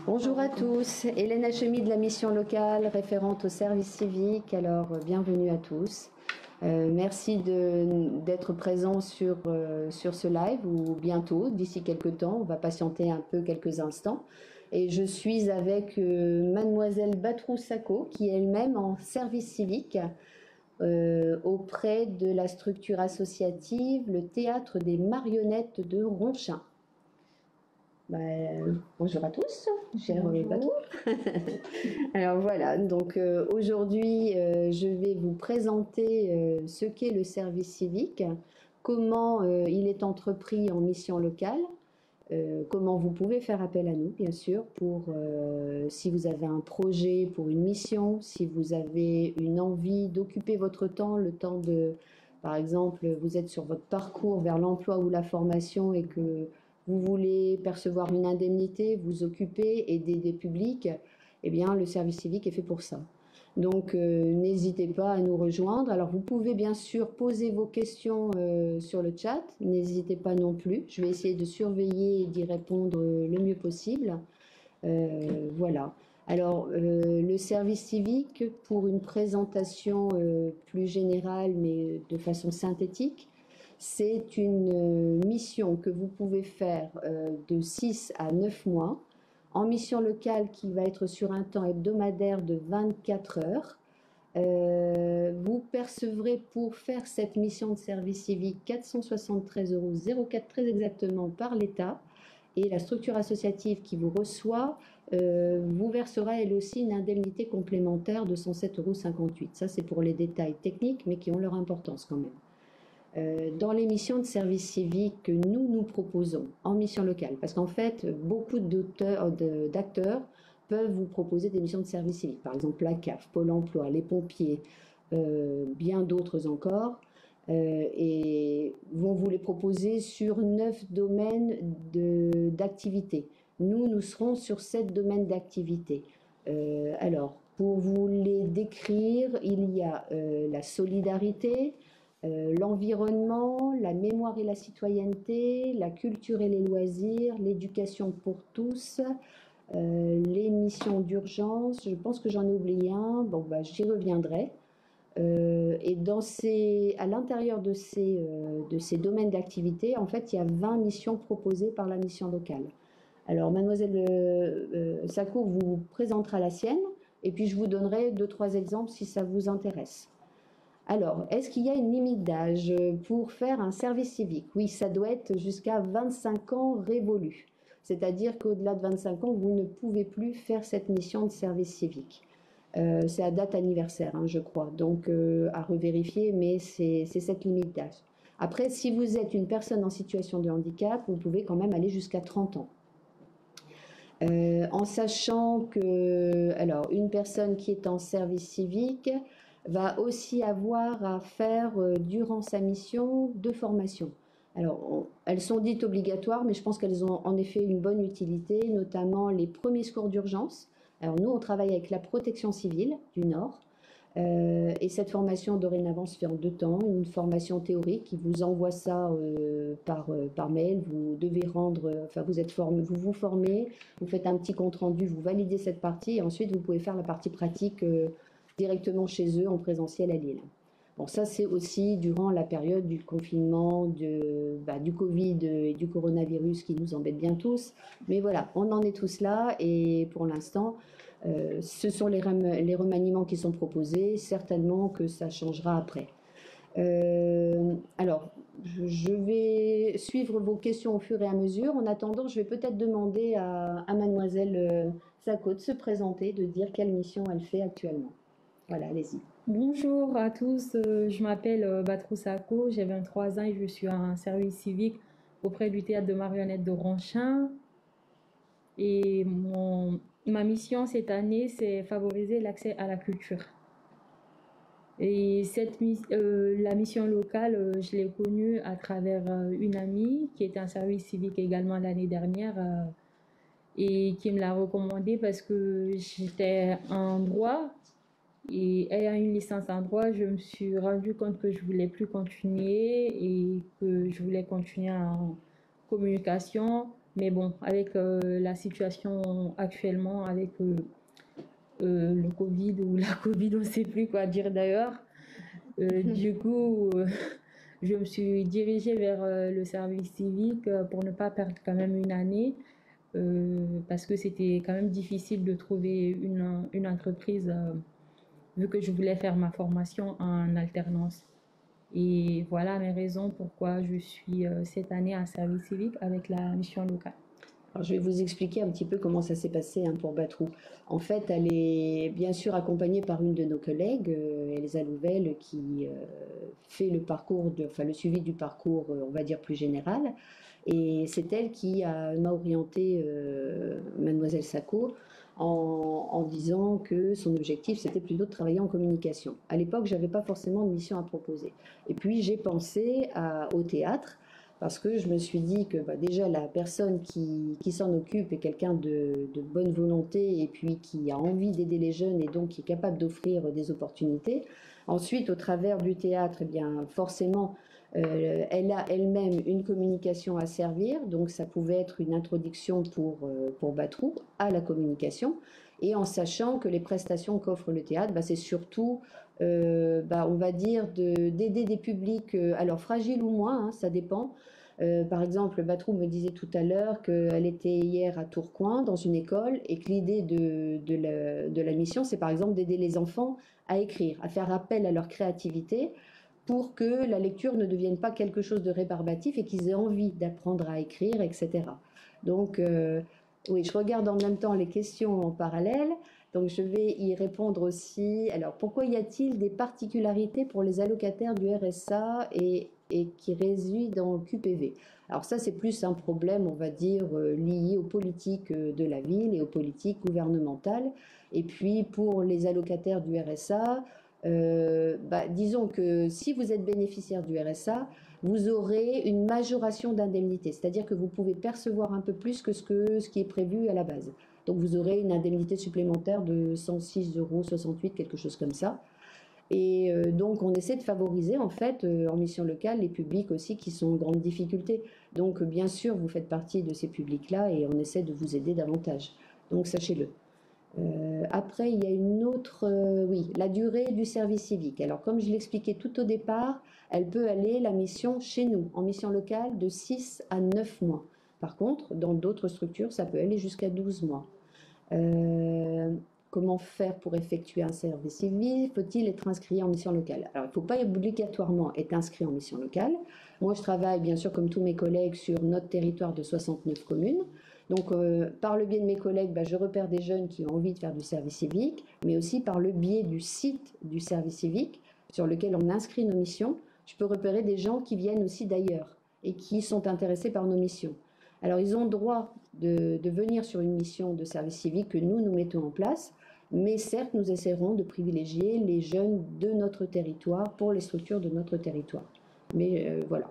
Bonjour à tous, Hélène Hachemi de la mission locale, référente au service civique. Alors, bienvenue à tous. Merci d'être présents sur ce live ou bientôt, d'ici quelques temps. On va patienter un peu quelques instants. Et je suis avec mademoiselle Batrou Sako, qui est elle-même en service civique auprès de la structure associative, le Théâtre des Marionnettes de Ronchin. Bonjour à tous, chers Batrou. Alors voilà, donc aujourd'hui je vais vous présenter ce qu'est le service civique, comment il est entrepris en mission locale, comment vous pouvez faire appel à nous bien sûr pour si vous avez un projet pour une mission, si vous avez une envie d'occuper votre temps, le temps de, par exemple, vous êtes sur votre parcours vers l'emploi ou la formation et que vous voulez percevoir une indemnité, vous occuper, aider des publics, eh bien le service civique est fait pour ça. Donc n'hésitez pas à nous rejoindre. Alors vous pouvez bien sûr poser vos questions sur le chat, n'hésitez pas non plus. Je vais essayer de surveiller et d'y répondre le mieux possible. Voilà. Alors le service civique, pour une présentation plus générale mais de façon synthétique, c'est une mission que vous pouvez faire de 6 à 9 mois en mission locale qui va être sur un temps hebdomadaire de 24 heures. Vous percevrez pour faire cette mission de service civique 473,04 € très exactement par l'État, et la structure associative qui vous reçoit vous versera elle aussi une indemnité complémentaire de 107,58 €. Ça c'est pour les détails techniques mais qui ont leur importance quand même. Dans les missions de service civique que nous proposons en mission locale, parce qu'en fait, beaucoup d'acteurs peuvent vous proposer des missions de service civique, par exemple la CAF, Pôle emploi, les pompiers, bien d'autres encore, et vont vous les proposer sur 9 domaines d'activité. Nous serons sur 7 domaines d'activité. Alors, pour vous les décrire, il y a la solidarité, l'environnement, la mémoire et la citoyenneté, la culture et les loisirs, l'éducation pour tous, les missions d'urgence. Je pense que j'en ai oublié un, bon, j'y reviendrai. Et à l'intérieur de ces domaines d'activité, en fait, il y a 20 missions proposées par la mission locale. Alors, mademoiselle Sako vous présentera la sienne, et puis je vous donnerai 2-3 exemples si ça vous intéresse. Alors, est-ce qu'il y a une limite d'âge pour faire un service civique? Oui, ça doit être jusqu'à 25 ans révolus. C'est-à-dire qu'au-delà de 25 ans, vous ne pouvez plus faire cette mission de service civique. C'est à date anniversaire, hein, je crois, donc à revérifier, mais c'est cette limite d'âge. Après, si vous êtes une personne en situation de handicap, vous pouvez quand même aller jusqu'à 30 ans. En sachant que, alors, une personne qui est en service civique va aussi avoir à faire durant sa mission 2 formations. Alors, elles sont dites obligatoires, mais je pense qu'elles ont en effet une bonne utilité, notamment les premiers secours d'urgence. Alors nous, on travaille avec la protection civile du Nord, et cette formation dorénavant se fait en 2 temps, une formation théorique qui vous envoie ça par mail, vous devez vous vous formez, vous faites un petit compte rendu, vous validez cette partie, et ensuite vous pouvez faire la partie pratique directement chez eux en présentiel à Lille. Bon, ça c'est aussi durant la période du confinement, du Covid et du coronavirus qui nous embête bien tous. Mais voilà, on en est tous là, et pour l'instant, ce sont les remaniements qui sont proposés. Certainement que ça changera après. Alors, je vais suivre vos questions au fur et à mesure. En attendant, je vais peut-être demander à mademoiselle Sako de se présenter, de dire quelle mission elle fait actuellement. Voilà, allez-y. Bonjour à tous, je m'appelle Batrou Sako, j'ai 23 ans et je suis en service civique auprès du théâtre de marionnettes de Ronchin. Et ma mission cette année, c'est favoriser l'accès à la culture. Et la mission locale, je l'ai connue à travers une amie qui était en service civique également l'année dernière et qui me l'a recommandée parce que j'étais en droit. Et ayant une licence en droit, je me suis rendu compte que je ne voulais plus continuer et que je voulais continuer en communication Mais bon, avec la situation actuellement, avec le Covid ou la Covid, on ne sait plus quoi dire d'ailleurs. Du coup, je me suis dirigée vers le service civique pour ne pas perdre quand même une année, parce que c'était quand même difficile de trouver une entreprise, vu que je voulais faire ma formation en alternance. Et voilà mes raisons pourquoi je suis cette année en service civique avec la mission locale. Alors, je vais vous expliquer un petit peu comment ça s'est passé hein, pour Batrou. En fait, elle est bien sûr accompagnée par une de nos collègues, Elsa Louvel, qui fait le parcours, enfin le suivi du parcours, on va dire plus général. Et c'est elle qui m'a orientée, Mademoiselle Sacco, en disant que son objectif, c'était plutôt de travailler en communication. À l'époque, je n'avais pas forcément de mission à proposer. Et puis, j'ai pensé au théâtre, parce que je me suis dit que bah, déjà la personne qui s'en occupe est quelqu'un de bonne volonté et puis qui a envie d'aider les jeunes et donc qui est capable d'offrir des opportunités. Ensuite, au travers du théâtre, eh bien, forcément, elle a elle-même une communication à servir, donc ça pouvait être une introduction pour Batrou à la communication, et en sachant que les prestations qu'offre le théâtre, bah, c'est surtout, on va dire, d'aider des publics, alors fragiles ou moins, hein, ça dépend. Par exemple, Batrou me disait tout à l'heure qu'elle était hier à Tourcoing dans une école et que l'idée de la mission, c'est par exemple d'aider les enfants à écrire, à faire appel à leur créativité pour que la lecture ne devienne pas quelque chose de rébarbatif et qu'ils aient envie d'apprendre à écrire, etc. Donc, oui, je regarde en même temps les questions en parallèle. Donc, je vais y répondre aussi. Alors, pourquoi y a-t-il des particularités pour les allocataires du RSA et qui résident en QPV? Alors ça, c'est plus un problème, on va dire, lié aux politiques de la ville et aux politiques gouvernementales. Et puis, pour les allocataires du RSA, disons que si vous êtes bénéficiaire du RSA, vous aurez une majoration d'indemnité, c'est-à-dire que vous pouvez percevoir un peu plus que ce qui est prévu à la base. Donc vous aurez une indemnité supplémentaire de 106,68 €, quelque chose comme ça. Et donc on essaie de favoriser en fait en mission locale les publics aussi qui sont en grande difficulté. Donc bien sûr vous faites partie de ces publics-là et on essaie de vous aider davantage. Donc sachez-le. Après, il y a une autre, oui, la durée du service civique. Alors, comme je l'expliquais tout au départ, elle peut aller, la mission chez nous, en mission locale, de 6 à 9 mois. Par contre, dans d'autres structures, ça peut aller jusqu'à 12 mois. Comment faire pour effectuer un service civique? Faut-il être inscrit en mission locale? Alors, il ne faut pas obligatoirement être inscrit en mission locale. Moi, je travaille, bien sûr, comme tous mes collègues, sur notre territoire de 69 communes. Donc, par le biais de mes collègues, je repère des jeunes qui ont envie de faire du service civique, mais aussi par le biais du site du service civique sur lequel on inscrit nos missions. Je peux repérer des gens qui viennent aussi d'ailleurs et qui sont intéressés par nos missions. Alors, ils ont le droit de venir sur une mission de service civique que nous mettons en place, mais certes, nous essaierons de privilégier les jeunes de notre territoire pour les structures de notre territoire. Mais voilà.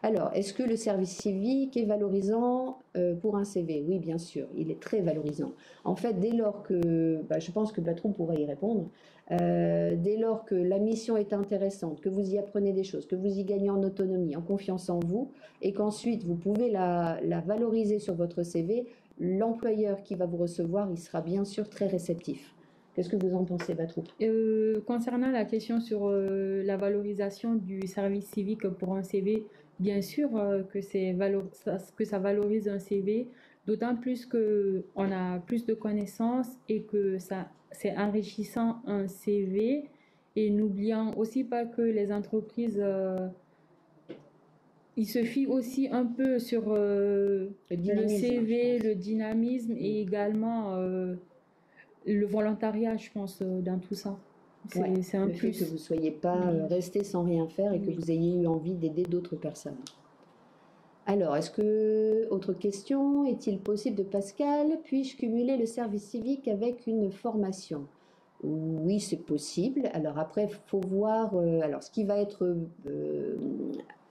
Alors, est-ce que le service civique est valorisant pour un CV? Oui, bien sûr, il est très valorisant. En fait, dès lors que, je pense que Batrou pourrait y répondre, dès lors que la mission est intéressante, que vous y apprenez des choses, que vous y gagnez en autonomie, en confiance en vous, et qu'ensuite vous pouvez la valoriser sur votre CV, l'employeur qui va vous recevoir, il sera bien sûr très réceptif. Qu'est-ce que vous en pensez, Batrou? Concernant la question sur la valorisation du service civique pour un CV, bien sûr que ça valorise un CV, d'autant plus qu'on a plus de connaissances et que c'est enrichissant un CV. Et n'oublions aussi pas que les entreprises, ils se fient aussi un peu sur le CV, le dynamisme et également le volontariat, je pense, dans tout ça. C'est un plus. Que vous ne soyez pas resté sans rien faire et que vous ayez eu envie d'aider d'autres personnes. Alors, autre question, est-il possible de Pascal, puis-je cumuler le service civique avec une formation? Oui, c'est possible. Alors après, il faut voir, ce qui va être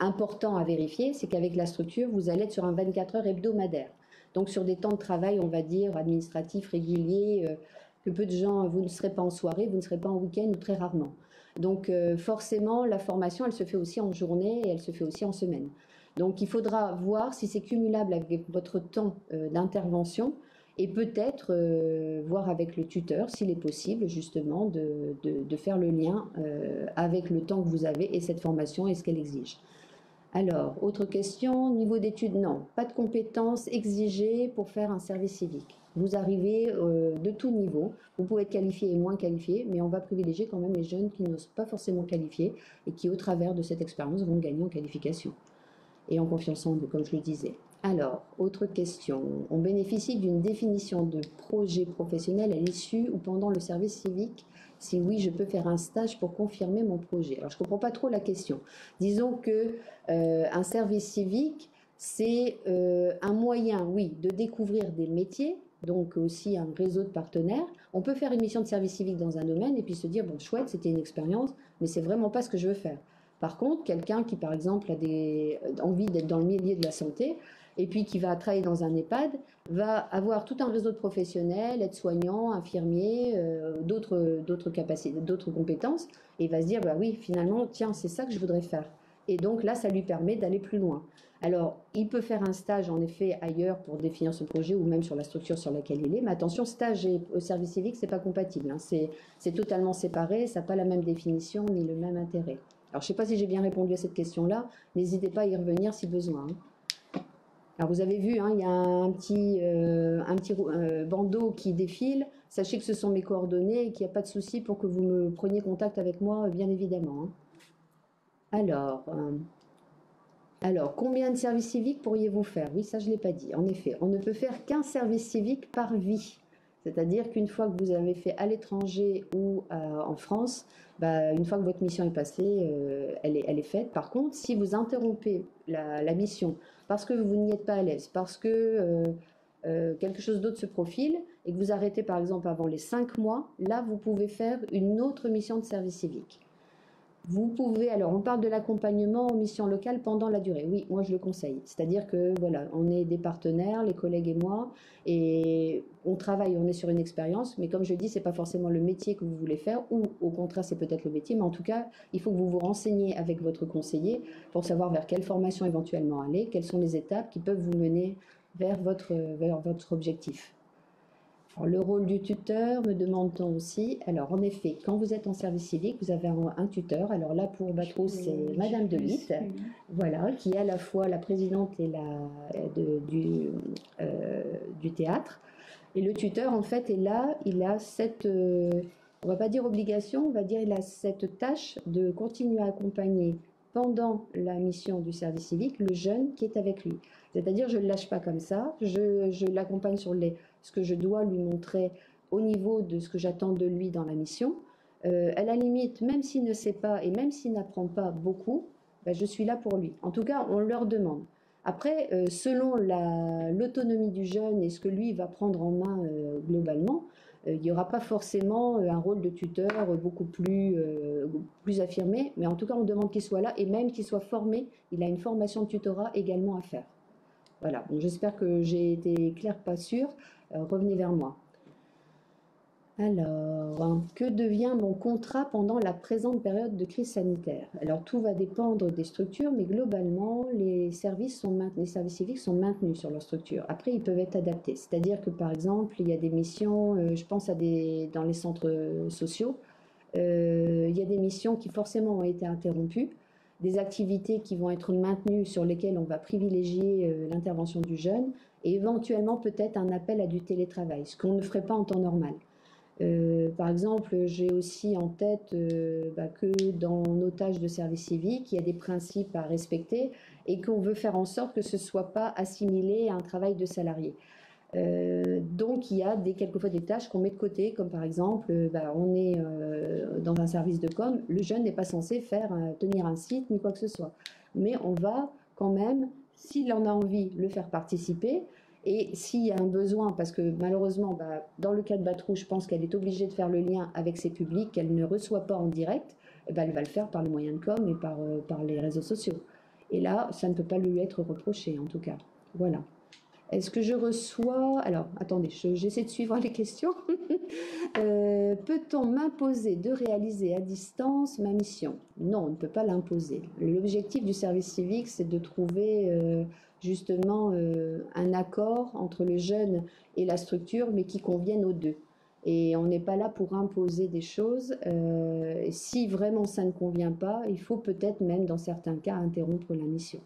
important à vérifier, c'est qu'avec la structure, vous allez être sur un 24 heures hebdomadaire. Donc sur des temps de travail, on va dire, administratifs, réguliers, que peu de gens, vous ne serez pas en soirée, vous ne serez pas en week-end ou très rarement. Donc forcément, la formation, elle se fait aussi en journée et elle se fait aussi en semaine. Donc il faudra voir si c'est cumulable avec votre temps d'intervention et peut-être voir avec le tuteur s'il est possible justement de faire le lien avec le temps que vous avez et cette formation et ce qu'elle exige. Alors, autre question, niveau d'études, non, pas de compétences exigées pour faire un service civique. Vous arrivez de tout niveau, vous pouvez être qualifié et moins qualifié, mais on va privilégier quand même les jeunes qui ne sont pas forcément qualifiés et qui, au travers de cette expérience, vont gagner en qualification et en confiance en eux, comme je le disais. Alors, autre question, on bénéficie d'une définition de projet professionnel à l'issue ou pendant le service civique? Si oui, je peux faire un stage pour confirmer mon projet. Alors, je ne comprends pas trop la question. Disons que un service civique, c'est un moyen, oui, de découvrir des métiers, donc aussi un réseau de partenaires. On peut faire une mission de service civique dans un domaine et puis se dire, bon, chouette, c'était une expérience, mais c'est vraiment pas ce que je veux faire. Par contre, quelqu'un qui, par exemple, a envie d'être dans le milieu de la santé et puis qui va travailler dans un EHPAD, va avoir tout un réseau de professionnels, aides-soignants, infirmiers, d'autres capacités, d'autres compétences, et va se dire, bah oui, finalement, tiens, c'est ça que je voudrais faire. Et donc là, ça lui permet d'aller plus loin. Alors, il peut faire un stage, en effet, ailleurs pour définir son projet ou même sur la structure sur laquelle il est. Mais attention, stage et service civique, c'est pas compatible. Hein. C'est totalement séparé, ça n'a pas la même définition ni le même intérêt. Alors, je ne sais pas si j'ai bien répondu à cette question-là. N'hésitez pas à y revenir si besoin. Alors, vous avez vu, hein, il y a un petit bandeau qui défile. Sachez que ce sont mes coordonnées et qu'il n'y a pas de souci pour que vous me preniez contact avec moi, bien évidemment. Hein. Alors, combien de services civiques pourriez-vous faire? Oui, ça, je ne l'ai pas dit. En effet, on ne peut faire qu'un service civique par vie. C'est-à-dire qu'une fois que vous avez fait à l'étranger ou en France, bah, une fois que votre mission est passée, elle est faite. Par contre, si vous interrompez la mission parce que vous n'y êtes pas à l'aise, parce que quelque chose d'autre se profile et que vous arrêtez par exemple avant les 5 mois, là, vous pouvez faire une autre mission de service civique. Vous pouvez, alors on parle de l'accompagnement en mission locale pendant la durée. Oui, moi je le conseille. C'est-à-dire que voilà, on est des partenaires, les collègues et moi, et on travaille, on est sur une expérience, mais comme je dis, c'est pas forcément le métier que vous voulez faire, ou au contraire, c'est peut-être le métier, mais en tout cas, il faut que vous vous renseigniez avec votre conseiller pour savoir vers quelle formation éventuellement aller, quelles sont les étapes qui peuvent vous mener vers votre objectif. Alors, le rôle du tuteur, me demande-t-on aussi. Alors, en effet, quand vous êtes en service civique, vous avez un tuteur. Alors là, pour Batros, c'est Madame Delitte, voilà, qui est à la fois la présidente et du théâtre. Et le tuteur, en fait, est là. Il a cette, on va pas dire obligation, on va dire il a cette tâche de continuer à accompagner pendant la mission du service civique le jeune qui est avec lui. C'est-à-dire, je ne le lâche pas comme ça. Je l'accompagne sur ce que je dois lui montrer au niveau de ce que j'attends de lui dans la mission. À la limite, même s'il ne sait pas et même s'il n'apprend pas beaucoup, ben, je suis là pour lui. En tout cas, on leur demande. Après, selon l'autonomie du jeune et ce que lui va prendre en main globalement, il n'y aura pas forcément un rôle de tuteur beaucoup plus affirmé, mais en tout cas, on demande qu'il soit là et même qu'il soit formé. Il a une formation de tutorat également à faire. Voilà, bon, j'espère que j'ai été claire, pas sûre. Revenez vers moi. Alors, que devient mon contrat pendant la présente période de crise sanitaire? Alors, tout va dépendre des structures, mais globalement, les services civiques sont maintenus sur leur structure. Après, ils peuvent être adaptés. C'est-à-dire que, par exemple, il y a des missions, je pense dans les centres sociaux, il y a des missions qui forcément ont été interrompues, des activités qui vont être maintenues sur lesquelles on va privilégier l'intervention du jeune et éventuellement peut-être un appel à du télétravail, ce qu'on ne ferait pas en temps normal. Par exemple, j'ai aussi en tête que dans nos tâches de service civique, il y a des principes à respecter et qu'on veut faire en sorte que ce ne soit pas assimilé à un travail de salarié. Donc il y a quelquefois des tâches qu'on met de côté, comme par exemple, on est dans un service de com, le jeune n'est pas censé tenir un site ni quoi que ce soit. Mais on va quand même, s'il en a envie, le faire participer. Et s'il y a un besoin, parce que malheureusement, dans le cas de Batrou, je pense qu'elle est obligée de faire le lien avec ses publics qu'elle ne reçoit pas en direct, elle va le faire par les moyens de com et par les réseaux sociaux. Et là, ça ne peut pas lui être reproché, en tout cas. Voilà. Est-ce que je reçois... Alors, attendez, j'essaie de suivre les questions. Peut-on m'imposer de réaliser à distance ma mission? Non, on ne peut pas l'imposer. L'objectif du service civique, c'est de trouver justement un accord entre le jeune et la structure, mais qui convienne aux deux. Et on n'est pas là pour imposer des choses. Si vraiment ça ne convient pas, il faut peut-être même, dans certains cas, interrompre la mission.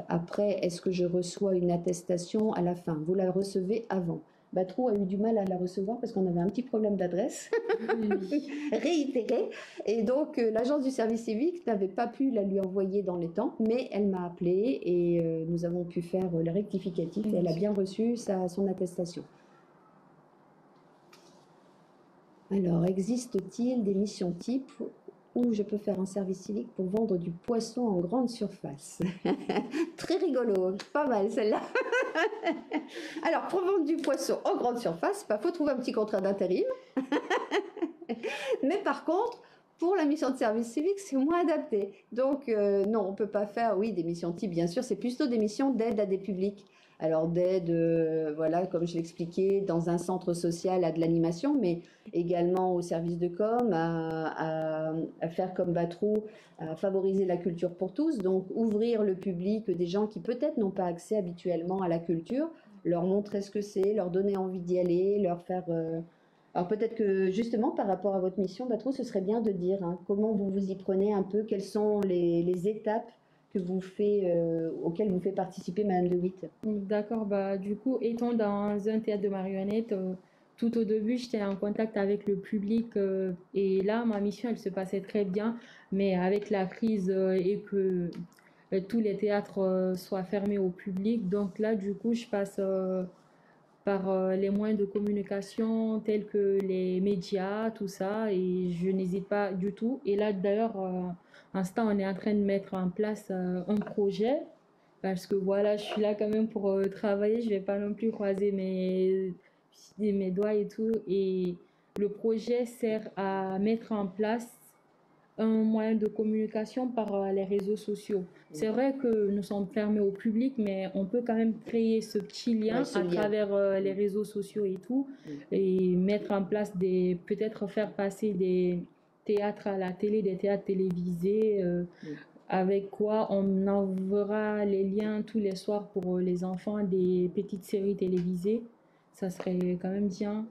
Après, est-ce que je reçois une attestation à la fin? Vous la recevez avant. Batrou a eu du mal à la recevoir parce qu'on avait un petit problème d'adresse réitéré. Et donc, l'agence du service civique n'avait pas pu la lui envoyer dans les temps, mais elle m'a appelé et nous avons pu faire le rectificatif et elle a bien reçu son attestation. Alors, existe-t-il des missions types où je peux faire un service civique pour vendre du poisson en grande surface? Très rigolo, pas mal celle-là. Alors, pour vendre du poisson en grande surface, il faut trouver un petit contrat d'intérim. Mais par contre, pour la mission de service civique, c'est moins adapté. Donc, non, on ne peut pas faire, oui, des missions types, bien sûr, c'est plutôt des missions d'aide à des publics. Alors d'aide, voilà, comme je l'expliquais, dans un centre social à de l'animation, mais également au service de com, à faire comme Batrou, à favoriser la culture pour tous, donc ouvrir le public des gens qui peut-être n'ont pas accès habituellement à la culture, leur montrer ce que c'est, leur donner envie d'y aller, leur faire... Alors peut-être que justement par rapport à votre mission, Batrou, ce serait bien de dire comment vous vous y prenez un peu, quelles sont les étapes que auxquelles vous fait participer Madame De Witt. D'accord, bah, du coup, étant dans un théâtre de marionnettes, tout au début, j'étais en contact avec le public et là, ma mission, elle se passait très bien, mais avec la crise et que tous les théâtres soient fermés au public, donc là, du coup, je passe par les moyens de communication tels que les médias, tout ça, et je n'hésite pas du tout. Et là, d'ailleurs, instant, on est en train de mettre en place un projet parce que voilà, je suis là quand même pour travailler, je vais pas non plus croiser mes doigts et tout. Et le projet sert à mettre en place un moyen de communication par les réseaux sociaux. C'est vrai que nous sommes fermés au public, mais on peut quand même créer ce petit lien à travers les réseaux sociaux et tout, et mettre en place peut-être faire passer des théâtres à la télé, des théâtres télévisés, avec quoi on enverra les liens tous les soirs pour les enfants des petites séries télévisées. Ça serait quand même bien.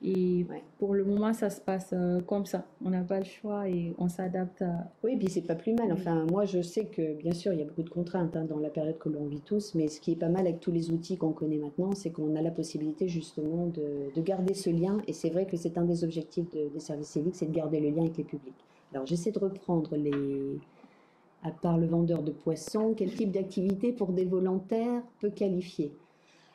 Et pour le moment, ça se passe comme ça. On n'a pas le choix et on s'adapte à... Oui, et puis c'est pas plus mal. Enfin, moi, je sais que, bien sûr, il y a beaucoup de contraintes dans la période que l'on vit tous, mais ce qui est pas mal avec tous les outils qu'on connaît maintenant, c'est qu'on a la possibilité justement de garder ce lien. Et c'est vrai que c'est un des objectifs des services civiques, c'est de garder le lien avec les publics. Alors, j'essaie de reprendre à part le vendeur de poissons, quel type d'activité pour des volontaires peut qualifier?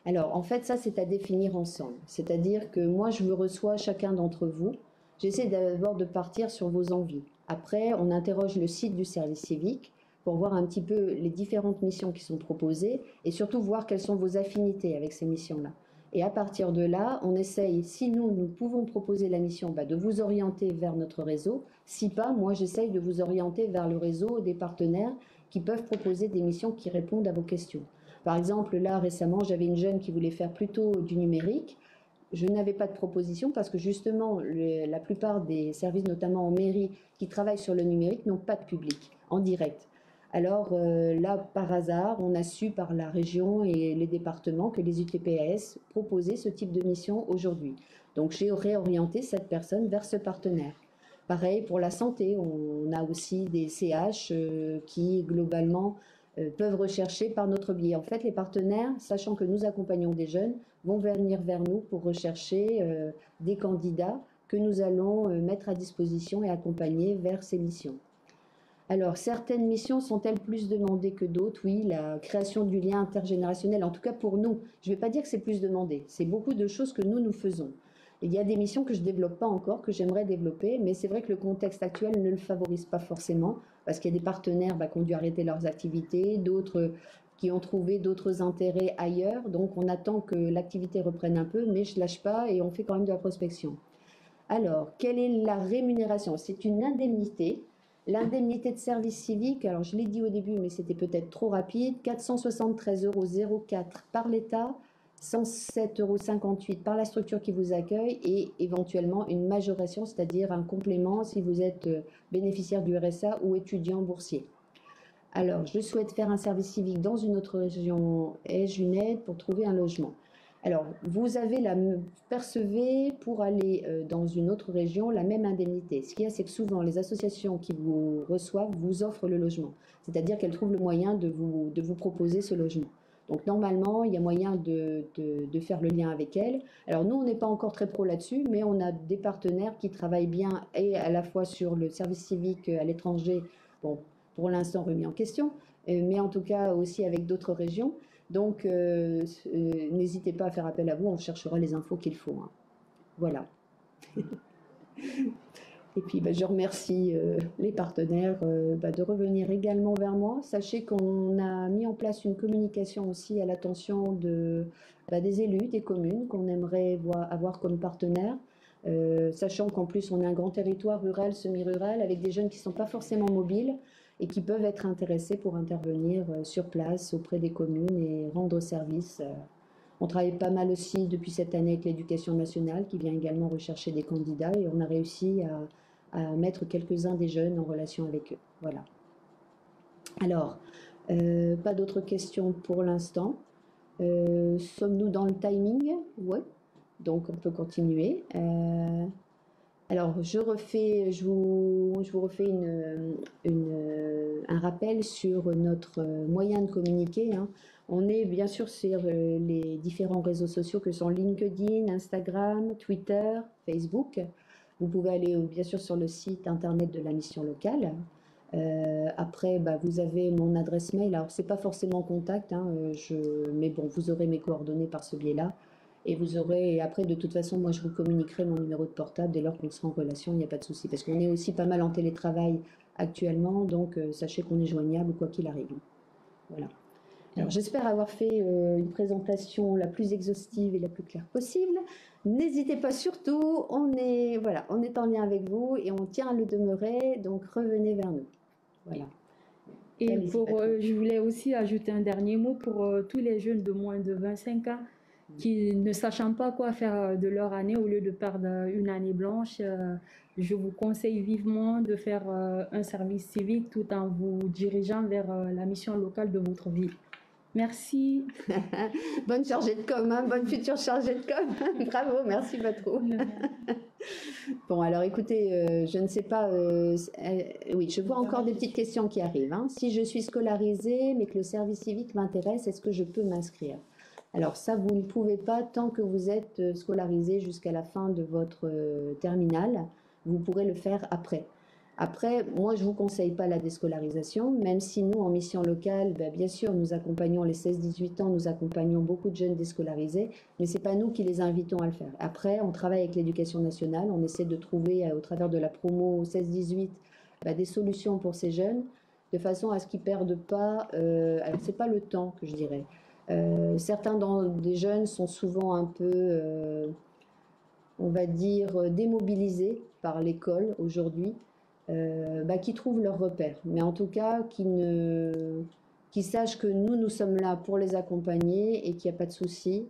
Alors, en fait, ça, c'est à définir ensemble. C'est-à-dire que moi, je me reçois chacun d'entre vous. J'essaie d'abord de partir sur vos envies. Après, on interroge le site du service civique pour voir un petit peu les différentes missions qui sont proposées et surtout voir quelles sont vos affinités avec ces missions-là. Et à partir de là, on essaye, si nous pouvons proposer la mission, de vous orienter vers notre réseau. Si pas, moi, j'essaye de vous orienter vers le réseau des partenaires qui peuvent proposer des missions qui répondent à vos questions. Par exemple, là, récemment, j'avais une jeune qui voulait faire plutôt du numérique. Je n'avais pas de proposition parce que justement, la plupart des services, notamment en mairie, qui travaillent sur le numérique, n'ont pas de public en direct. Alors là, par hasard, on a su par la région et les départements que les UTPAS proposaient ce type de mission aujourd'hui. Donc j'ai réorienté cette personne vers ce partenaire. Pareil pour la santé, on a aussi des CH qui globalement peuvent rechercher par notre biais. En fait, les partenaires, sachant que nous accompagnons des jeunes, vont venir vers nous pour rechercher des candidats que nous allons mettre à disposition et accompagner vers ces missions. Alors, certaines missions sont-elles plus demandées que d'autres? Oui, la création du lien intergénérationnel, en tout cas pour nous. Je ne vais pas dire que c'est plus demandé. C'est beaucoup de choses que nous faisons. Il y a des missions que je ne développe pas encore, que j'aimerais développer, mais c'est vrai que le contexte actuel ne le favorise pas forcément, parce qu'il y a des partenaires qui ont dû arrêter leurs activités, d'autres qui ont trouvé d'autres intérêts ailleurs. Donc, on attend que l'activité reprenne un peu, mais je ne lâche pas et on fait quand même de la prospection. Alors, quelle est la rémunération? C'est une indemnité L'indemnité de service civique, alors je l'ai dit au début, mais c'était peut-être trop rapide, 473,04 € par l'État, 107,58 € par la structure qui vous accueille et éventuellement une majoration, c'est-à-dire un complément si vous êtes bénéficiaire du RSA ou étudiant boursier. Alors, je souhaite faire un service civique dans une autre région. Ai-je une aide pour trouver un logement? Alors, percevez pour aller dans une autre région la même indemnité. Ce qu'il y a, c'est que souvent, les associations qui vous reçoivent vous offrent le logement. C'est-à-dire qu'elles trouvent le moyen de vous proposer ce logement. Donc, normalement, il y a moyen de faire le lien avec elles. Alors, nous, on n'est pas encore très pro là-dessus, mais on a des partenaires qui travaillent bien et à la fois sur le service civique à l'étranger, bon, pour l'instant remis en question, mais en tout cas aussi avec d'autres régions. Donc, n'hésitez pas à faire appel à vous, on cherchera les infos qu'il faut. Hein. Voilà. Et puis, je remercie les partenaires de revenir également vers moi. Sachez qu'on a mis en place une communication aussi à l'attention des élus, des communes qu'on aimerait avoir comme partenaires. Sachant qu'en plus, on a un grand territoire rural, semi-rural, avec des jeunes qui ne sont pas forcément mobiles et qui peuvent être intéressés pour intervenir sur place auprès des communes et rendre service. On travaille pas mal aussi depuis cette année avec l'Éducation nationale qui vient également rechercher des candidats et on a réussi à mettre quelques-uns des jeunes en relation avec eux. Voilà. Alors, pas d'autres questions pour l'instant. Sommes-nous dans le timing? Oui. Donc, on peut continuer. Alors, je vous refais un rappel sur notre moyen de communiquer. Hein. On est bien sûr sur les différents réseaux sociaux que sont LinkedIn, Instagram, Twitter, Facebook. Vous pouvez aller bien sûr sur le site internet de la mission locale. Après, vous avez mon adresse mail. Alors, c'est pas forcément contact, hein, mais bon, vous aurez mes coordonnées par ce biais-là. Et vous aurez, après, de toute façon, moi, je vous communiquerai mon numéro de portable dès lors qu'on sera en relation, il n'y a pas de souci. Parce qu'on est aussi pas mal en télétravail actuellement, donc sachez qu'on est joignable quoi qu'il arrive. Voilà. Alors, j'espère avoir fait une présentation la plus exhaustive et la plus claire possible. N'hésitez pas surtout, on est en lien avec vous et on tient à le demeurer, donc revenez vers nous. Voilà. Et je voulais aussi ajouter un dernier mot pour tous les jeunes de moins de 25 ans qui ne sachant pas quoi faire de leur année, au lieu de perdre une année blanche, je vous conseille vivement de faire un service civique tout en vous dirigeant vers la mission locale de votre ville. Merci. Bonne chargée de com, hein, bonne future chargée de com. Bravo, merci Batrou. Bon, alors écoutez, je ne sais pas, oui, je vois encore des petites questions qui arrivent. Hein. Si je suis scolarisée, mais que le service civique m'intéresse, est-ce que je peux m'inscrire? Alors ça, vous ne pouvez pas tant que vous êtes scolarisé jusqu'à la fin de votre terminale. Vous pourrez le faire après. Après, moi, je ne vous conseille pas la déscolarisation, même si nous, en mission locale, bien sûr, nous accompagnons les 16-18 ans, nous accompagnons beaucoup de jeunes déscolarisés, mais ce n'est pas nous qui les invitons à le faire. Après, on travaille avec l'Éducation nationale, on essaie de trouver, au travers de la promo 16-18, des solutions pour ces jeunes, de façon à ce qu'ils ne perdent pas, alors ce n'est pas le temps que je dirais. Certains des jeunes sont souvent un peu, on va dire, démobilisés par l'école aujourd'hui, qui trouvent leur repère. Mais en tout cas, qui sachent que nous sommes là pour les accompagner et qu'il n'y a pas de souci.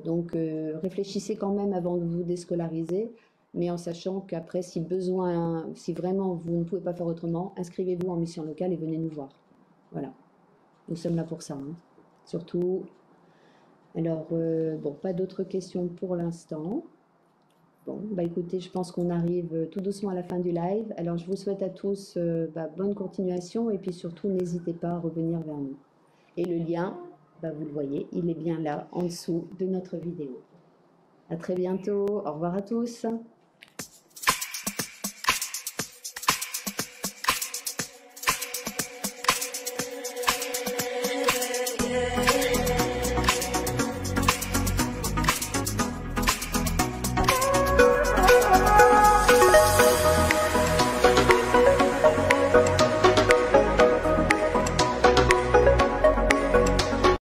Donc, réfléchissez quand même avant de vous déscolariser, mais en sachant qu'après, si vraiment vous ne pouvez pas faire autrement, inscrivez-vous en mission locale et venez nous voir. Voilà. Nous sommes là pour ça. Hein. Surtout, alors, pas d'autres questions pour l'instant. Bon, écoutez, je pense qu'on arrive tout doucement à la fin du live. Alors, je vous souhaite à tous bonne continuation et puis surtout, n'hésitez pas à revenir vers nous. Et le lien, vous le voyez, il est bien là, en dessous de notre vidéo. À très bientôt. Au revoir à tous.